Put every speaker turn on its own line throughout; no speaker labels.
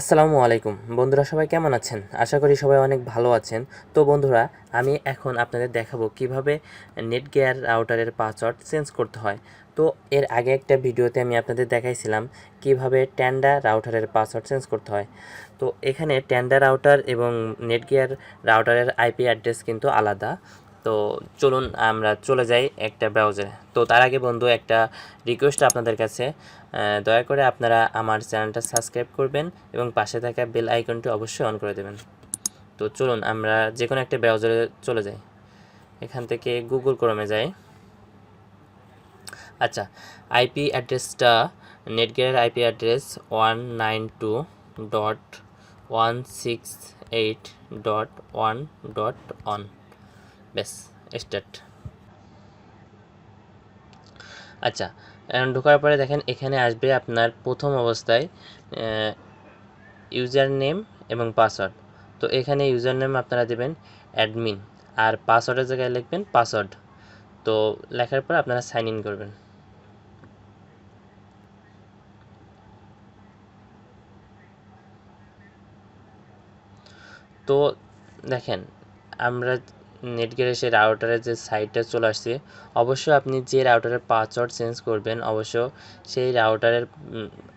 আসসালামু আলাইকুম বন্ধুরা, সবাই কেমন আছেন? আশা করি সবাই অনেক ভালো আছেন। তো বন্ধুরা, আমি এখন আপনাদের দেখাবো কিভাবে নেটগিয়ার রাউটারের পাসওয়ার্ড চেঞ্জ করতে হয়। তো এর আগে একটা ভিডিওতে আমি আপনাদের দেখাইছিলাম কিভাবে ট্যান্ডা রাউটারের পাসওয়ার্ড চেঞ্জ করতে হয়। তো এখানে ট্যান্ডা রাউটার এবং নেটগিয়ার রাউটারের আইপি অ্যাড্রেস কিন্তু আলাদা। তো চলুন আমরা চলে যাই একটা ব্রাউজারে। তো তার আগে বন্ধু, একটা রিকোয়েস্ট আপনাদের কাছে, দয়া করে আপনারা আমার চ্যানেলটা সাবস্ক্রাইব করবেন এবং পাশে থাকা বেল আইকনটি অবশ্যই অন করে দেবেন। তো চলুন আমরা যে কোনো একটা ব্রাউজারে চলে যাই। এখান থেকে গুগল ক্রোমে যাই। আচ্ছা, আইপি অ্যাড্রেসটা, নেটগিয়ারের আইপি অ্যাড্রেস 192.168.1.1। ব্যাস, স্টার্ট। আচ্ছা, এখন ঢোকার পরে দেখেন এখানে আসবে আপনার প্রথম অবস্থায় ইউজার নেম এবং পাসওয়ার্ড। তো এখানে ইউজার নেম আপনারা দেবেন অ্যাডমিন, আর পাসওয়ার্ডের জায়গায় লিখবেন পাসওয়ার্ড। তো লেখার পর আপনারা সাইন ইন করবেন। তো দেখেন আমরা নেটগিয়ারের সেই রাউটারের যে সাইটটা চলে আসছে। অবশ্যই আপনি যে রাউটারের পাসওয়ার্ড চেঞ্জ করবেন অবশ্য সেই রাউটারের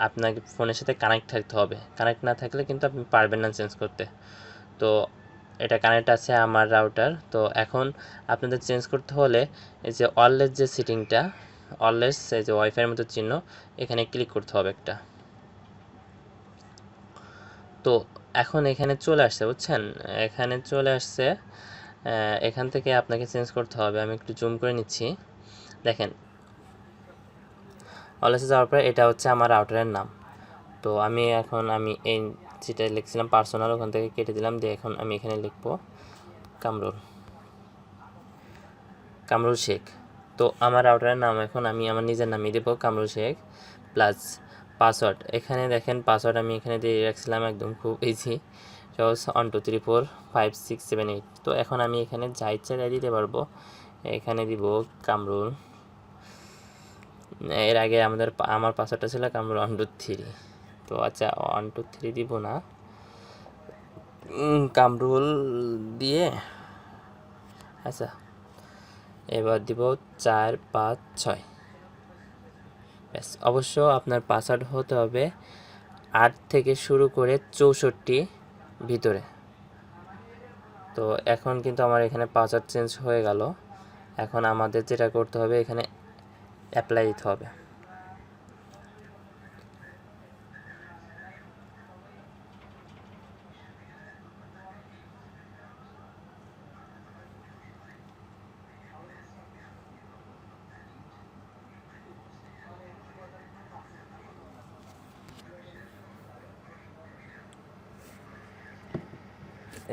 আপনার ফোনের সাথে কানেক্ট থাকতে হবে। কানেক্ট না থাকলে কিন্তু আপনি পারবেন না চেঞ্জ করতে। তো এটা কানেক্ট আছে আমার রাউটার। তো এখন আপনাদের চেঞ্জ করতে হলে এই যে অলওয়েজ যে সেটিংটা, অলওয়েজ এই যে ওয়াইফাইয়ের মতো চিহ্ন, এখানে ক্লিক করতে হবে একটা। তো এখন এখানে চলে আসছে, বুঝছেন, এখানে চলে আসছে। এখান থেকে আপনাকে চেঞ্জ করতে হবে। আমি একটু জুম করে নিচ্ছি। দেখেন অলওয়েজে যাওয়ার পরে এটা হচ্ছে আমার রাউটারের নাম। তো আমি এই যেটা লিখছিলাম পার্সোনাল, ওখান থেকে কেটে দিলাম দিয়ে এখন আমি এখানে লিখবো কামরুল শেখ। তো আমার রাউটারের নাম এখন আমি আমার নিজের নামই দেবো, কামরুল শেখ, প্লাস পাসওয়ার্ড। এখানে দেখেন পাসওয়ার্ড আমি এখানে দিয়ে রাখছিলাম, একদম খুব ইজি, সহজ, 1234567 8। তো এখন আমি এখানে যা ইচ্ছা তাই দিতে পারবো। এখানে দিব কামরুল। এর আগে আমার পাসওয়ার্ডটা ছিল কামরুল 123। তো আচ্ছা, 123 দিব না, কামরুল দিয়ে, আচ্ছা এবার দিব 456। ব্যাস, অবশ্য আপনার পাসওয়ার্ড হতে হবে 8 থেকে শুরু করে 64 ভিতরে। তো এখন কিন্তু আমার এখানে পাসওয়ার্ড চেঞ্জ হয়ে গেল। এখন আমাদের যেটা করতে হবে, এখানে অ্যাপ্লাই দিতে হবে।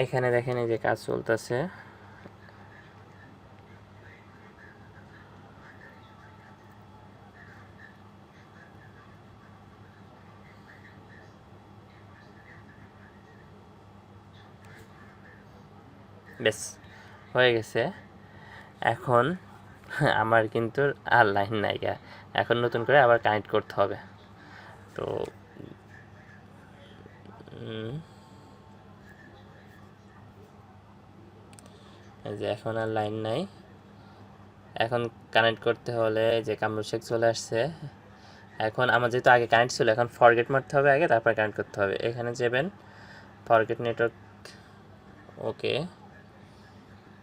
এখানে দেখেন এই যে কাজ চলতেছে। বেশ, হয়ে গেছে। এখন আমার কিন্তু আর লাইন নাই, এখন নতুন করে আবার কানেক্ট করতে হবে। তো এই যে এখন আর লাইন নাই। এখন কানেক্ট করতে হলে যে কামরুল শেখ চলে আসছে। এখন আমার যেহেতু আগে কানেক্ট ছিল, এখন ফরগেট মারতে হবে আগে, তারপর কানেক্ট করতে হবে। এখানে যাবেন ফরগেট নেটওয়ার্ক, ওকে।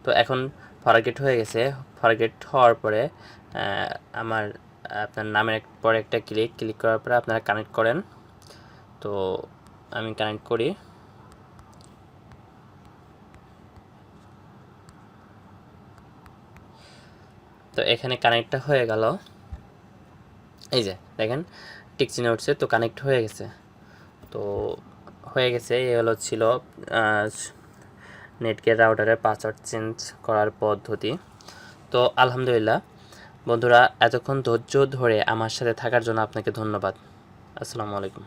তো এখন ফরগেট হয়ে গেছে। ফরগেট হওয়ার পরে আমার আপনার নামের পরে একটা ক্লিক করার পরে আপনারা কানেক্ট করেন। তো আমি কানেক্ট করি। তো এখানে কানেক্টটা হয়ে গেল। এই যে দেখেন টিক চিহ্ন উঠছে, তো কানেক্ট হয়ে গেছে। তো হয়ে গেছে, এই হলো ছিল নেটগিয়ার রাউটারের পাসওয়ার্ড চেঞ্জ করার পদ্ধতি। তো আলহামদুলিল্লাহ বন্ধুরা, এতক্ষণ ধৈর্য ধরে আমার সাথে থাকার জন্য আপনাকে ধন্যবাদ। আসসালামু আলাইকুম।